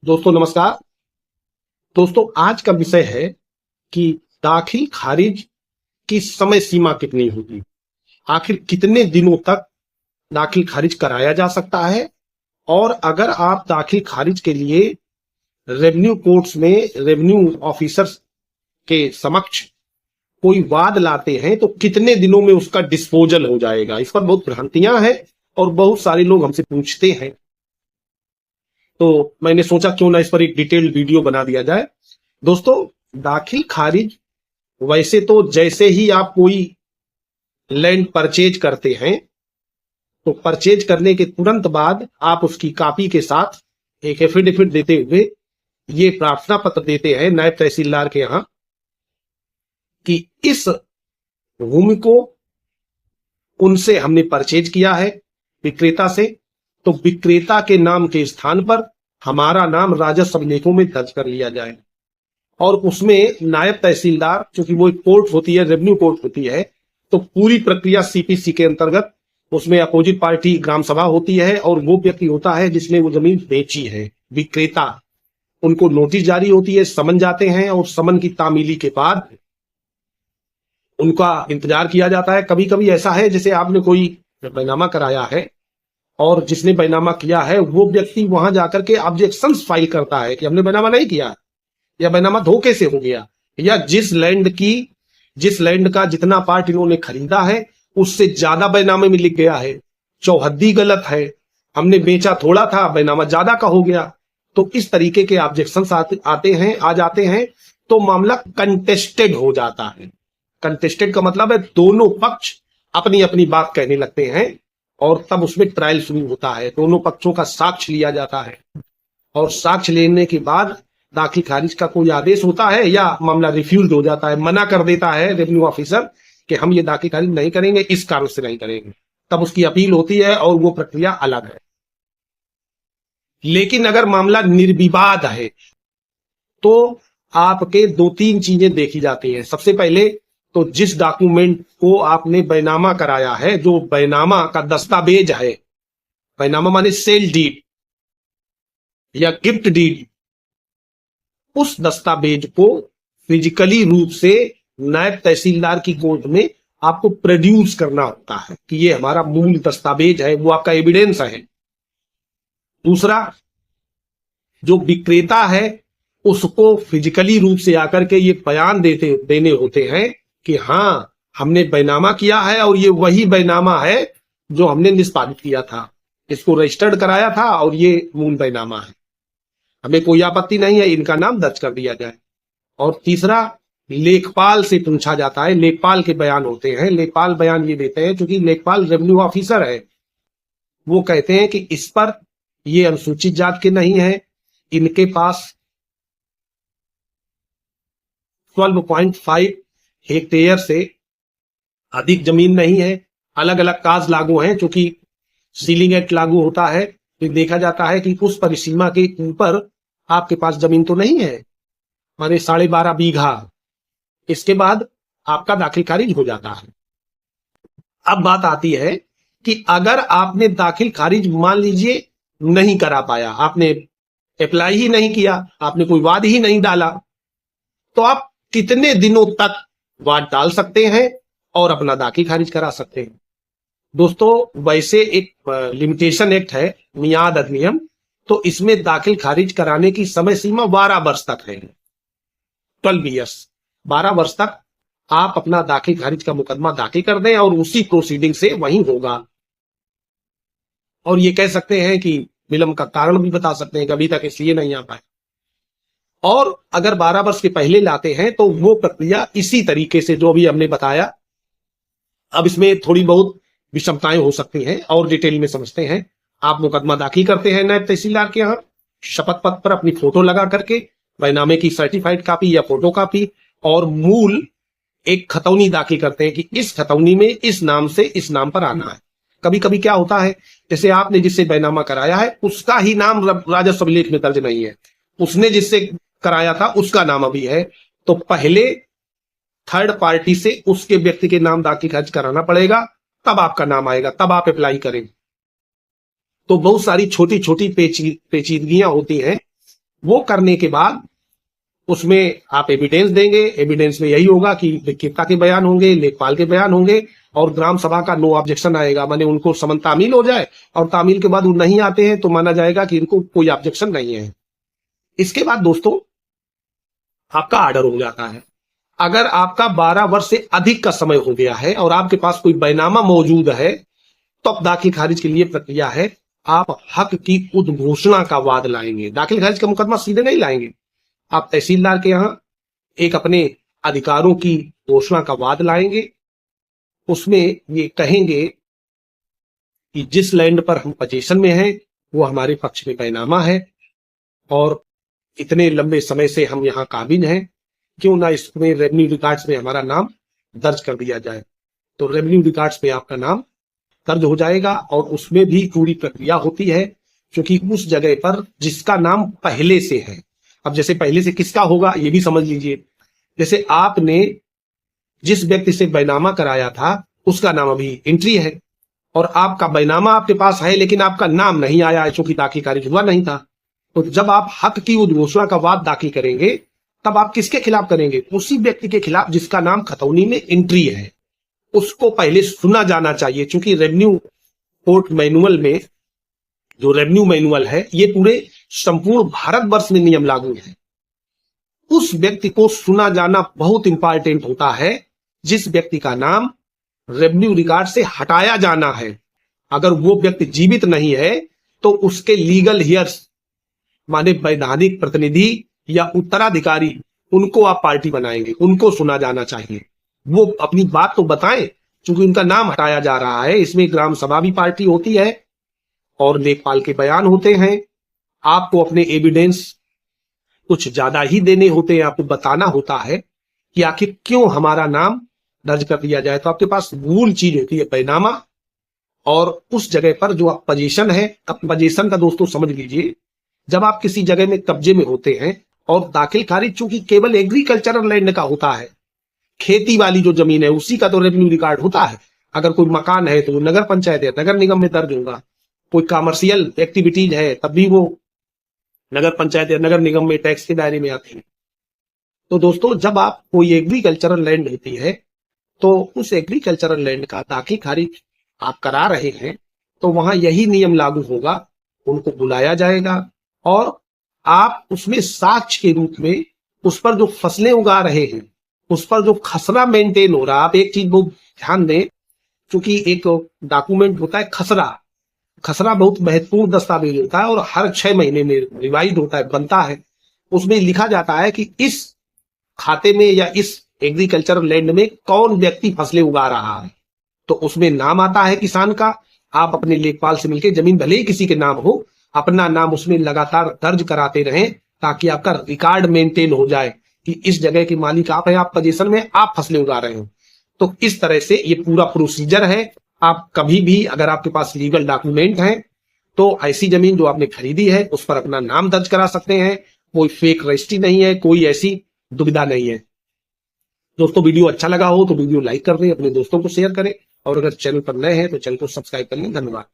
दोस्तों नमस्कार। दोस्तों आज का विषय है कि दाखिल खारिज की समय सीमा कितनी होगी। आखिर कितने दिनों तक दाखिल खारिज कराया जा सकता है। और अगर आप दाखिल खारिज के लिए रेवेन्यू कोर्ट्स में रेवेन्यू ऑफिसर्स के समक्ष कोई वाद लाते हैं तो कितने दिनों में उसका डिस्पोजल हो जाएगा। इस पर बहुत भ्रांतियां हैं और बहुत सारे लोग हमसे पूछते हैं, तो मैंने सोचा क्यों ना इस पर एक डिटेल्ड वीडियो बना दिया जाए। दोस्तों, दाखिल खारिज वैसे तो जैसे ही आप कोई लैंड परचेज करते हैं तो परचेज करने के तुरंत बाद आप उसकी कॉपी के साथ एक एफिडेविट देते हुए ये प्रार्थना पत्र देते हैं नायब तहसीलदार के यहां कि इस भूमि को उनसे हमने परचेज किया है, विक्रेता से, तो विक्रेता के नाम के स्थान पर हमारा नाम राजस्व अभिलेखों में दर्ज कर लिया जाए। और उसमें नायब तहसीलदार, क्योंकि वो एक कोर्ट होती है, रेवेन्यू कोर्ट होती है, तो पूरी प्रक्रिया सीपीसी के अंतर्गत उसमें अपोजिट पार्टी ग्राम सभा होती है और वो व्यक्ति होता है जिसने वो जमीन बेची है, विक्रेता। उनको नोटिस जारी होती है, समन जाते हैं और समन की तामीली के बाद उनका इंतजार किया जाता है। कभी कभी ऐसा है जैसे आपने कोई बैनामा कराया है और जिसने बैनामा किया है वो व्यक्ति वहां जाकर के ऑब्जेक्शन फाइल करता है कि हमने बैनामा नहीं किया, या बैनामा धोखे से हो गया, या जिस लैंड का जितना पार्ट इन्होंने खरीदा है उससे ज्यादा बैनामे में लिख गया है, चौहद्दी गलत है, हमने बेचा थोड़ा था, बैनामा ज्यादा का हो गया। तो इस तरीके के ऑब्जेक्शन आ जाते हैं तो मामला कंटेस्टेड हो जाता है। कंटेस्टेड का मतलब है दोनों पक्ष अपनी अपनी बात कहने लगते हैं और तब उसमें ट्रायल शुरू होता है। दोनों पक्षों का साक्ष्य लिया जाता है और साक्ष्य लेने के बाद दाखिल खारिज का कोई आदेश होता है या मामला रिफ्यूज हो जाता है, मना कर देता है रेवेन्यू ऑफिसर कि हम ये दाखिल खारिज नहीं करेंगे, इस कारण से नहीं करेंगे। तब उसकी अपील होती है और वो प्रक्रिया अलग है। लेकिन अगर मामला निर्विवाद है तो आपके दो तीन चीजें देखी जाती हैं। सबसे पहले तो जिस डॉक्यूमेंट को आपने बैनामा कराया है, जो बैनामा का दस्तावेज है, बैनामा माने सेल डीड या गिफ्ट डीड, उस दस्तावेज को फिजिकली रूप से नायब तहसीलदार की कोर्ट में आपको प्रोड्यूस करना होता है कि ये हमारा मूल दस्तावेज है, वो आपका एविडेंस है। दूसरा, जो विक्रेता है उसको फिजिकली रूप से आकर के ये बयान देने होते हैं कि हाँ हमने बैनामा किया है और ये वही बैनामा है जो हमने निष्पादित किया था, इसको रजिस्टर्ड कराया था और ये मूल बैनामा है, हमें कोई आपत्ति नहीं है, इनका नाम दर्ज कर दिया जाए। और तीसरा, लेखपाल से पूछा जाता है, लेखपाल के बयान होते हैं। लेखपाल बयान ये देते हैं, क्योंकि लेखपाल रेवेन्यू ऑफिसर है, वो कहते हैं कि इस पर ये अनुसूचित जात के नहीं है, इनके पास 12.5 हेक्टेयर से अधिक जमीन नहीं है, अलग अलग काज लागू हैं, क्योंकि सीलिंग एक्ट लागू होता है तो देखा जाता है कि उस परिसीमा के ऊपर आपके पास जमीन तो नहीं है, माने 12.5 बीघा, इसके बाद आपका दाखिल खारिज हो जाता है। अब बात आती है कि अगर आपने दाखिल खारिज मान लीजिए नहीं करा पाया, आपने अप्लाई ही नहीं किया, आपने कोई वाद ही नहीं डाला, तो आप कितने दिनों तक वाद डाल सकते हैं और अपना दाखिल खारिज करा सकते हैं। दोस्तों, वैसे एक लिमिटेशन एक्ट है, मियाद अधिनियम, तो इसमें दाखिल खारिज कराने की समय सीमा 12 वर्ष तक है, 12 ईयर्स। 12 वर्ष तक आप अपना दाखिल खारिज का मुकदमा दाखिल कर दें और उसी प्रोसीडिंग से वहीं होगा। और ये कह सकते हैं कि विलंब का कारण भी बता सकते हैं कि अभी तक इसलिए नहीं आ पाए। और अगर 12 वर्ष के पहले लाते हैं तो वो प्रक्रिया इसी तरीके से जो भी हमने बताया। अब इसमें थोड़ी बहुत विषमताएं हो सकती हैं और डिटेल में समझते हैं। आप मुकदमा दाखिल करते हैं नायब तहसीलदार के यहाँ, शपथ पत्र पर अपनी फोटो लगा करके, बैनामे की सर्टिफाइड कॉपी या फोटो कॉपी, और मूल एक खतौनी दाखिल करते हैं कि इस खतौनी में इस नाम से इस नाम पर आना है। कभी कभी क्या होता है, जैसे आपने जिससे बैनामा कराया है उसका ही नाम राजस्व अभिलेख में दर्ज नहीं है, उसने जिससे कराया था उसका नाम अभी है, तो पहले थर्ड पार्टी से उसके व्यक्ति के नाम दाखिल खारिज कराना पड़ेगा, तब आपका नाम आएगा, तब आप अप्लाई करें। तो बहुत सारी छोटी छोटी पेचीदगियां होती हैं वो करने के बाद उसमें आप एविडेंस देंगे। एविडेंस में यही होगा कि विक्रेता के बयान होंगे, लेखपाल के बयान होंगे और ग्राम सभा का नो ऑब्जेक्शन आएगा, माने उनको समन तामील हो जाए और तामील के बाद वो नहीं आते हैं तो माना जाएगा कि इनको कोई ऑब्जेक्शन नहीं है। इसके बाद दोस्तों आपका ऑर्डर हो जाता है। अगर आपका 12 वर्ष से अधिक का समय हो गया है और आपके पास कोई बैनामा मौजूद है तो अब दाखिल खारिज के लिए प्रक्रिया है, आप हक की उद्घोषणा का वाद लाएंगे। दाखिल खारिज का मुकदमा सीधे नहीं लाएंगे, आप तहसीलदार के यहां एक अपने अधिकारों की घोषणा का वाद लाएंगे। उसमें ये कहेंगे कि जिस लैंड पर हम पोजीशन में हैं वो हमारे पक्ष में बैनामा है और इतने लंबे समय से हम यहाँ काबिज हैं, क्यों ना इसमें रेवेन्यू रिकॉर्ड्स में हमारा नाम दर्ज कर दिया जाए। तो रेवेन्यू रिकॉर्ड्स में आपका नाम दर्ज हो जाएगा और उसमें भी पूरी प्रक्रिया होती है, क्योंकि उस जगह पर जिसका नाम पहले से है, अब जैसे पहले से किसका होगा ये भी समझ लीजिए। जैसे आपने जिस व्यक्ति से बैनामा कराया था उसका नाम अभी एंट्री है और आपका बैनामा आपके पास है लेकिन आपका नाम नहीं आया है क्योंकि दाखिल खारिज हुआ नहीं था। तो जब आप हक की उद्घोषणा का वाद दाखिल करेंगे तब आप किसके खिलाफ करेंगे? उसी व्यक्ति के खिलाफ जिसका नाम खतौनी में एंट्री है, उसको पहले सुना जाना चाहिए। क्योंकि रेवेन्यू कोर्ट मैनुअल में जो रेवेन्यू मैनुअल है ये पूरे संपूर्ण भारतवर्ष में नियम लागू है। उस व्यक्ति को सुना जाना बहुत इंपॉर्टेंट होता है जिस व्यक्ति का नाम रेवेन्यू रिकॉर्ड से हटाया जाना है। अगर वो व्यक्ति जीवित नहीं है तो उसके लीगल हियर्स माने वैधानिक प्रतिनिधि या उत्तराधिकारी, उनको आप पार्टी बनाएंगे, उनको सुना जाना चाहिए। वो अपनी बात तो बताएं, क्योंकि उनका नाम हटाया जा रहा है। इसमें ग्राम सभा भी पार्टी होती है और लेखपाल के बयान होते हैं। आपको अपने एविडेंस कुछ ज्यादा ही देने होते हैं, आपको बताना होता है कि आखिर क्यों हमारा नाम दर्ज कर दिया जाए। तो आपके पास मूल चीज होती है बैनामा और उस जगह पर जो आप पोजीशन है। अब पोजीशन का दोस्तों समझ लीजिए, जब आप किसी जगह में कब्जे में होते हैं और दाखिल खारिज चूंकि केवल एग्रीकल्चरल लैंड का होता है, खेती वाली जो जमीन है उसी का तो रेवेन्यू रिकॉर्ड होता है। अगर कोई मकान है तो वो नगर पंचायत या नगर निगम में दर्ज होगा। कोई कमर्शियल एक्टिविटीज है तब भी वो नगर पंचायत या नगर निगम में टैक्स के दायरे में आती है। तो दोस्तों जब आप कोई एग्रीकल्चरल लैंड होती है तो उस एग्रीकल्चरल लैंड का दाखिल खारिज आप करा रहे हैं तो वहां यही नियम लागू होगा। उनको बुलाया जाएगा और आप उसमें साक्ष्य के रूप में उस पर जो फसलें उगा रहे हैं, उस पर जो खसरा मेंटेन हो रहा है। आप एक चीज बहुत ध्यान दें, क्योंकि एक डॉक्यूमेंट होता है खसरा। खसरा बहुत महत्वपूर्ण दस्तावेज होता है और हर 6 महीने में रिवाइज होता है, बनता है। उसमें लिखा जाता है कि इस खाते में या इस एग्रीकल्चरल लैंड में कौन व्यक्ति फसलें उगा रहा है। तो उसमें नाम आता है किसान का। आप अपने लेखपाल से मिलकर, जमीन भले ही किसी के नाम हो, अपना नाम उसमें लगातार दर्ज कराते रहें ताकि आपका रिकॉर्ड मेंटेन हो जाए कि इस जगह के मालिक आप हैं, आप पोजीशन में, आप फसलें उगा रहे हो। तो इस तरह से ये पूरा प्रोसीजर है। आप कभी भी अगर आपके पास लीगल डॉक्यूमेंट है तो ऐसी जमीन जो आपने खरीदी है उस पर अपना नाम दर्ज करा सकते हैं। कोई फेक रजिस्ट्री नहीं है, कोई ऐसी दुविधा नहीं है। दोस्तों वीडियो अच्छा लगा हो तो वीडियो लाइक कर दें, अपने दोस्तों को शेयर करें और अगर चैनल पर नए हैं तो चैनल को सब्सक्राइब कर लें। धन्यवाद।